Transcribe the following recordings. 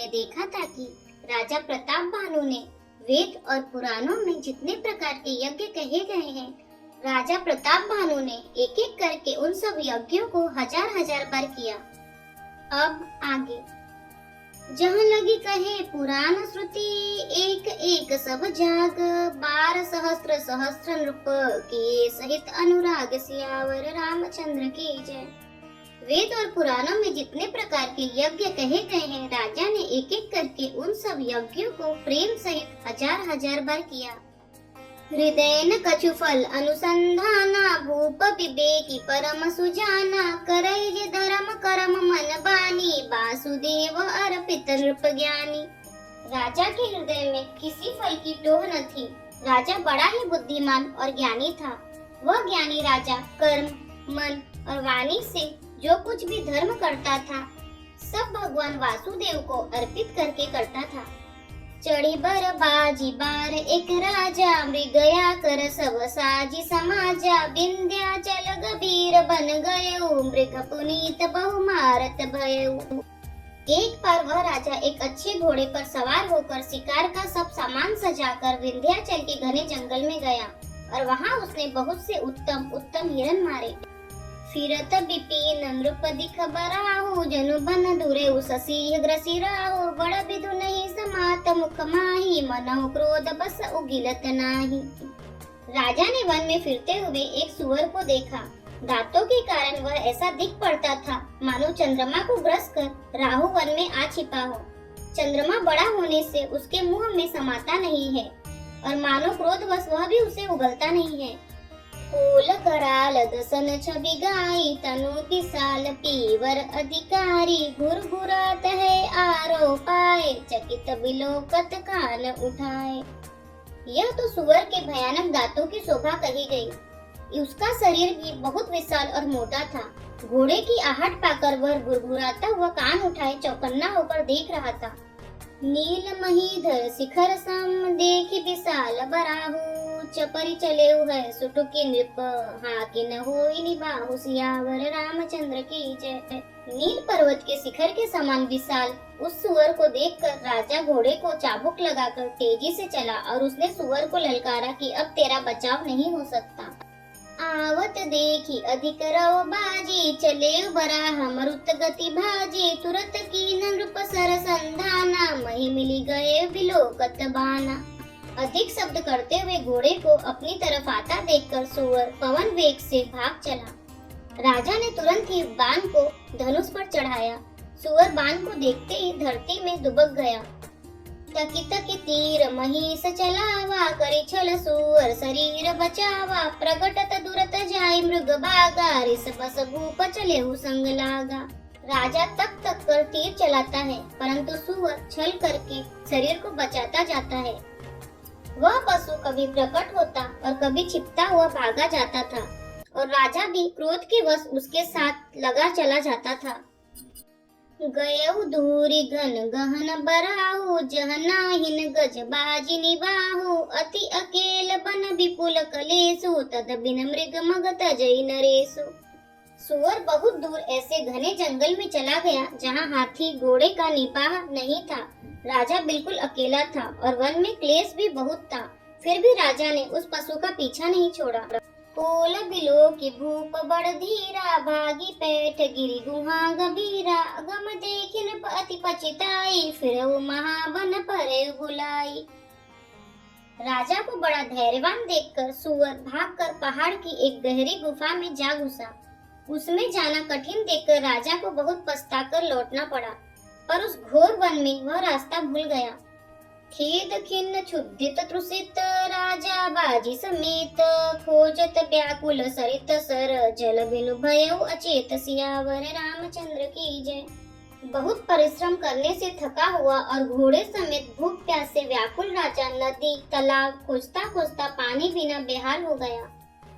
ने देखा था कि राजा प्रताप भानु ने वेद और पुराणों में जितने प्रकार के यज्ञ कहे गए हैं, राजा प्रताप भानु ने एक एक करके उन सब यज्ञों को हजार हजार बार किया। अब आगे जहाँ लगी कहे पुराण श्रुति, एक एक सब जाग, 12 सहस्त्र सहस्त्र नृप किए सहित अनुराग, सियावर रामचंद्र की जय। वेद और पुराणों में जितने प्रकार के यज्ञ कहे गए हैं, राजा ने एक एक करके उन सब यज्ञों को प्रेम सहित हजार हजार बार किया। हृदय न कछु फल अनुसंधाना, भूप विवेकी परम सुजाना, करई जे धर्म करम मन बानी, वासुदेव अर्पित नृप ज्ञानी। राजा के हृदय में किसी फल की टोह न थी। राजा बड़ा ही बुद्धिमान और ज्ञानी था। वह ज्ञानी राजा कर्म, मन और वाणी से जो कुछ भी धर्म करता था, सब भगवान वासुदेव को अर्पित करके करता था। चढ़ी बर बाजी बार एक राजा, मृगया कर सब साजी समाजा, विंध्याचल गंभीर बन गये, मृग पुनीत बहु मारत भयउ। एक बार वह राजा एक अच्छे घोड़े पर सवार होकर शिकार का सब सामान सजाकर विंध्याचल के घने जंगल में गया और वहाँ उसने बहुत से उत्तम उत्तम हिरण मारे। फिरत विपिन नृप दिख बराहु, जनु बन दुरे सिंह ग्रसी राहु, बड़ विधु नहीं समात मुख माही, मनहु क्रोध बस उगिलत नाही। राजा ने वन में फिरते हुए एक सुअर को देखा। दांतों के कारण वह ऐसा दिख पड़ता था मानो चंद्रमा को ग्रस कर राहु वन में आ छिपा हो। चंद्रमा बड़ा होने से उसके मुंह में समाता नहीं है और मानो क्रोधवश वह भी उसे उगलता नहीं है। फूल कराल दसन छवि गाई, तनु विशाल पीवर अधिकारी, घुरघुरात है आरो पाए, चकित बिलोकत कान उठाए। यह तो सुअर के भयानक दांतों की शोभा कही गई। उसका शरीर भी बहुत विशाल और मोटा था। घोड़े की आहट पाकर वह घुरघुराता हुआ कान उठाए चौकन्ना होकर देख रहा था। नील महीधर शिखर सम देखी विशाल बराहु, चपरी चले है सुटुकी नृप, हाकिन होई निबाहु, सियावर रामचंद्र की जय। नील पर्वत के शिखर के समान विशाल उस सुअर को देखकर राजा घोड़े को चाबुक लगाकर तेजी से चला और उसने सुअर को ललकारा कि अब तेरा बचाव नहीं हो सकता। आवत देखी अधिक रव बाजी, चले बराह मरुत गति भाजी, तुरत कीन नृप सर संधाना, मही मिली गए बिलोकत बाना। अधिक शब्द करते हुए घोड़े को अपनी तरफ आता देखकर सुअर पवन वेग से भाग चला। राजा ने तुरंत ही बाण को धनुष पर चढ़ाया। सुअर बाण को देखते ही धरती में दुबक गया। तकी तकी तीर महिष चलावा, करी छल सुअर शरीर बचावा, प्रगटत दुरत जाय मृग भागा, रिस बस भूप चले संग लागा। राजा तक तक कर तीर चलाता है परंतु सुअर छल करके शरीर को बचाता जाता है। वह पशु कभी प्रकट होता और कभी छिपता हुआ भागा जाता था और राजा भी क्रोध के वश उसके साथ लगा चला जाता था। गयउ दूरी घन गहन बराहु, जहनाहिन गज बाजी निबाहु, अति अकेल बन विपुल कलेसु, तद बिन मृग मग तजई नरेसु। सुअर बहुत दूर ऐसे घने जंगल में चला गया जहाँ हाथी घोड़े का निपाह नहीं था। राजा बिल्कुल अकेला था और वन में क्लेश भी बहुत था। फिर भी राजा ने उस पशु का पीछा नहीं छोड़ा। कोल बिलो की भूप बड़ धीरा, भागी पैठ गिरी गुहा गंभीरा, गम देखिन अति पछिताई, फिर वो महावन परे बुलाई। राजा को बड़ा धैर्यवान देखकर सुअर भागकर पहाड़ की एक गहरी गुफा में जा घुसा। उसमें जाना कठिन देखकर राजा को बहुत पछताकर लौटना पड़ा, पर उस घोर वन में वह रास्ता भूल गया। खेद खिन्न क्षुब्धित तृषित राजा बाजी समेत, खोजत व्याकुल सरित सर, जल बिनु भयउ अचेत, सियावर रामचंद्र की जय। बहुत परिश्रम करने से थका हुआ और घोड़े समेत भूख प्यास से व्याकुल राजा नदी तालाब खोजता खोजता पानी बिना बेहाल हो गया।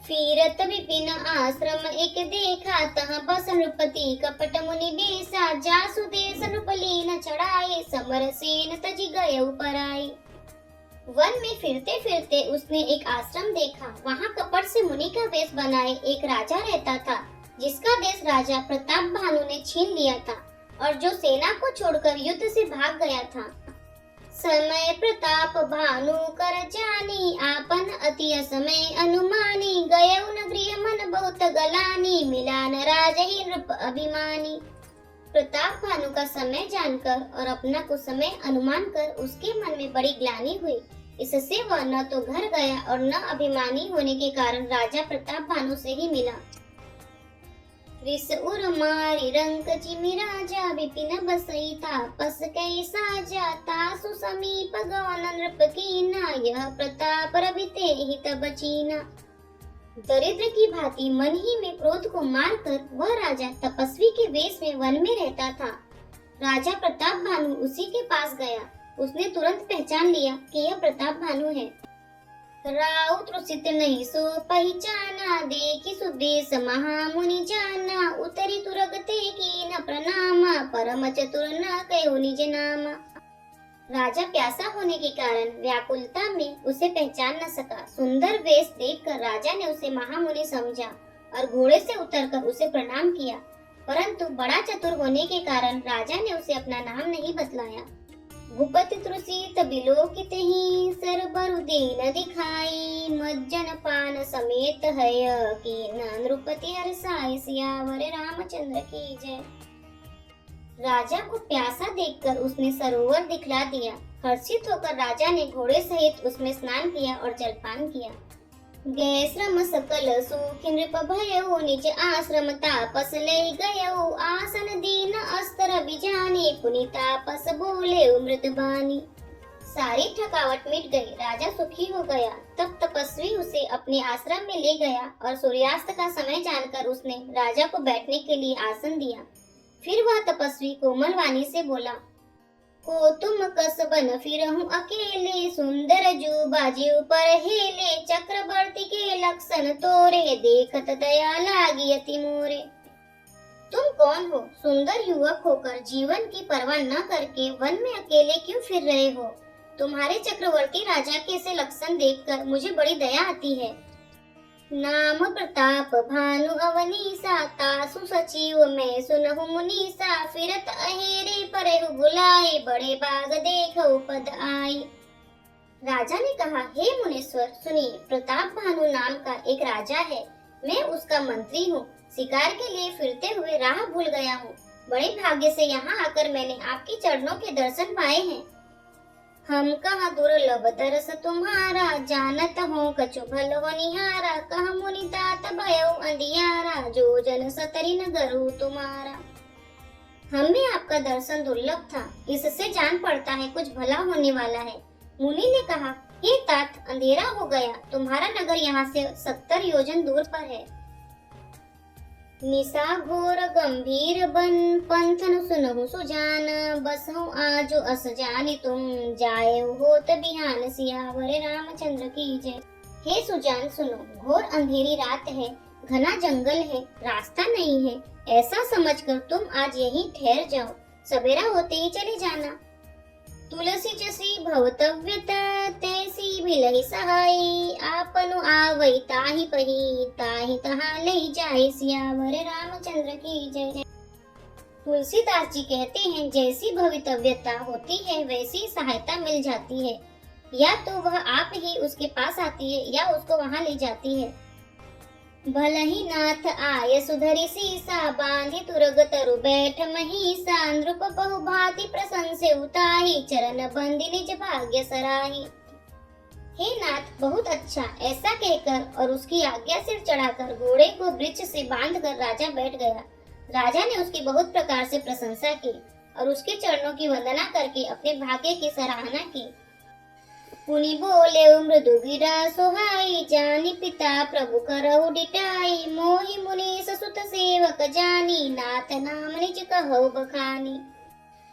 फिरत विपिन आश्रम एक देखा, तहाँ बस नृपति कपट मुनि बेसा, जासु देश नृपलीन चढ़ाए, समर सेन तजी गए पराई। वन में फिरते फिरते उसने एक आश्रम देखा। वहाँ कपट से मुनि का वेश बनाए एक राजा रहता था, जिसका देश राजा प्रताप भानु ने छीन लिया था। और जो सेना को छोड़कर युद्ध से भाग गया था। समय प्रताप भानु कर जानी, आपन अति समय अनुमानी, गयउ न गृह मन बहुत गलानी, मिला न राजहि नृप अभिमानी। प्रताप भानु का समय जानकर और अपना कुछ समय अनुमान कर उसके मन में बड़ी ग्लानि हुई। इससे वह न तो घर गया और न अभिमानी होने के कारण राजा प्रताप भानु से ही मिला। रिस उर मारी रंक जिमि राजा, विपिन बसई तापस कै साजा, तासु समीप गवन नृप कीना, यह प्रताप रविते ही तब चीना। दरिद्र की भांति मन ही में क्रोध को मारकर वह राजा तपस्वी के वेश में वन में रहता था। राजा प्रताप भानु उसी के पास गया। उसने तुरंत पहचान लिया कि यह प्रताप भानु है। राउ त्रुसित नहीं सो पहचाना, देखी सुदेश महामुनि जाना, उतरी तुरगते की न प्रणामा, परम चतुर न कहो निज नामा। राजा प्यासा होने के कारण व्याकुलता में उसे पहचान न सका। सुंदर वेश देखकर राजा ने उसे महामुनि समझा और घोड़े से उतरकर उसे प्रणाम किया, परंतु बड़ा चतुर होने के कारण राजा ने उसे अपना नाम नहीं बतलाया। भूपति त्रुसित बिलोकित ही, सरबरु दीन दिखाई, मज्जन पान समेत हय, कीन नृपति हर्षाय, सियावर रामचंद्र की जय। राजा को प्यासा देखकर उसने सरोवर दिखला दिया। हर्षित होकर राजा ने घोड़े सहित उसमें स्नान किया और जलपान किया। गए श्रम सकल सुखी नृप भयउ, निज आश्रम तापस ले गयउ, आसन दीन अस्तर बिजानी, पुनि तापस बोले मृत बानी। सारी थकावट मिट गई, राजा सुखी हो गया। तब तपस्वी उसे अपने आश्रम में ले गया और सूर्यास्त का समय जानकर उसने राजा को बैठने के लिए आसन दिया। फिर वह तपस्वी कोमल वाणी से बोला, को तुम कस बन फिरहूं अकेले, सुंदर जू बाजू पर हेले, चक्रवर्ती के लक्षण तोरे, देखत दया लागी अति मोरे। तुम कौन हो? सुंदर युवक होकर जीवन की परवाह न करके वन में अकेले क्यों फिर रहे हो? तुम्हारे चक्रवर्ती राजा के ऐसे लक्षण देखकर मुझे बड़ी दया आती है। नाम प्रताप भानु अवनीसा, तासु सचिव मैं सुनहु मुनीसा, फिरत अहेरे परेहु बुलाए, बड़े बाग देखो पद आई। राजा ने कहा, हे मुनीश्वर सुनिए, प्रताप भानु नाम का एक राजा है। मैं उसका मंत्री हूँ। शिकार के लिए फिरते हुए राह भूल गया हूँ। बड़े भाग्य से यहाँ आकर मैंने आपके चरणों के दर्शन पाए हैं। हम कहा दुर्लभ दरस तुम्हारा, जानत हो कछु भल हो निहारा, कह मुनि तात भयउ अंधियारा, जो जन सतरी न गरु तुम्हारा। हमें आपका दर्शन दुर्लभ था, इससे जान पड़ता है कुछ भला होने वाला है। मुनि ने कहा, हे तात, अंधेरा हो गया, तुम्हारा नगर यहाँ से 70 योजन दूर पर है। निशा घोर गंभीर बन, पंथन सुनहु सुजान, बसहु आजो अस जानी तुम, जाए होत बिहान, सियावर रामचंद्र की जय। हे सुजान सुनो, घोर अंधेरी रात है, घना जंगल है, रास्ता नहीं है। ऐसा समझकर तुम आज यहीं ठहर जाओ, सवेरा होते ही चले जाना। तुलसी जसी भवतव्यता, तैसी मिलहि सहाई, आपनु आवई ताहि पही, ताहि तहाँ ले जाए, सियावर रामचंद्र की जय। तुलसीदास जी कहते हैं, जैसी भवितव्यता होती है वैसी सहायता मिल जाती है। या तो वह आप ही उसके पास आती है या उसको वहाँ ले जाती है। भल ही नाथ आय सुधरी सीसा, बांधी तुरग तरु बैठ महिषा, नृप बहु भांति प्रशंसे उताही, चरण बंदी निज भाग्य सराही। हे नाथ, बहुत अच्छा, ऐसा कहकर और उसकी आज्ञा सिर चढ़ाकर घोड़े को वृक्ष से बांधकर राजा बैठ गया। राजा ने उसकी बहुत प्रकार से प्रशंसा की और उसके चरणों की वंदना करके अपने भाग्य की सराहना की। पुनि बोले मृदु गिरा सोहाई, जानी पिता प्रभु करहु डिटाई, मोहि मुनीस सुत सेवक जानी, नाथ नाम निज कहु बखानी।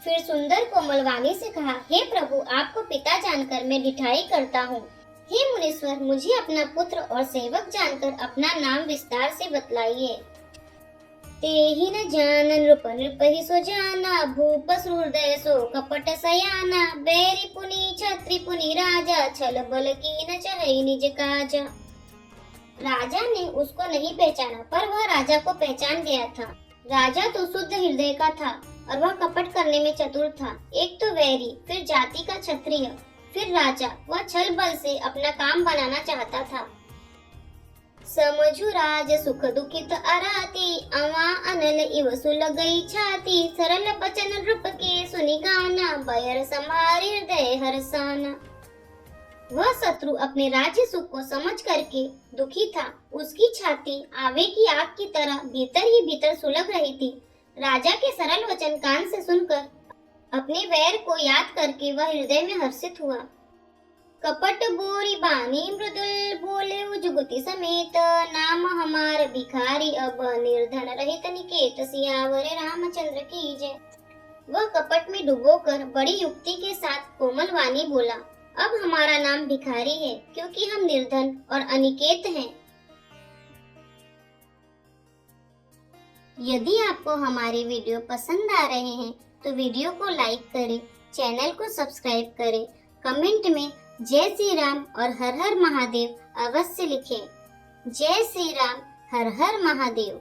फिर सुंदर कोमल वाणी से कहा, हे प्रभु, आपको पिता जानकर मैं डिठाई करता हूँ। हे मुनीश्वर, मुझे अपना पुत्र और सेवक जानकर अपना नाम विस्तार से बतलाइए। तेहि न जान नृप नृपहि सो जाना, भूप हृदय सो कपट सयाना, बैरी पुनि छत्री पुनि राजा, छल बल की न चहई निज काजा। राजा ने उसको नहीं पहचाना, पर वह राजा को पहचान गया था। राजा तो शुद्ध हृदय का था, और वह कपट करने में चतुर था। एक तो वैरी, फिर जाति का क्षत्रिय, फिर राजा। वह छल बल से अपना काम बनाना चाहता था। समझु राज सुख दुखित अराती, अवा अनल इव सुलगई छाती। सरल बचन नृप के सुनि गाना, बयर समारि हृदय हर्षाना। वह शत्रु अपने राज्य सुख को समझ करके दुखी था। उसकी छाती आवे की आग की तरह भीतर ही भीतर सुलग रही थी। राजा के सरल वचन कान से सुनकर अपने वैर को याद करके वह हृदय में हर्षित हुआ। कपट बोरी बानी मृदुल, बोले जुगति समेत। नाम हमार भिखारी, अब निर्धन रहित निकेत। सियावर रामचंद्र की जय। वह कपट में डुबोकर बड़ी युक्ति के साथ कोमल वाणी बोला, अब हमारा नाम भिखारी है, क्योंकि हम निर्धन और अनिकेत हैं। यदि आपको हमारे वीडियो पसंद आ रहे हैं तो वीडियो को लाइक करें, चैनल को सब्सक्राइब करें, कमेंट में जय श्री राम और हर हर महादेव अवश्य लिखें। जय श्री राम, हर हर महादेव।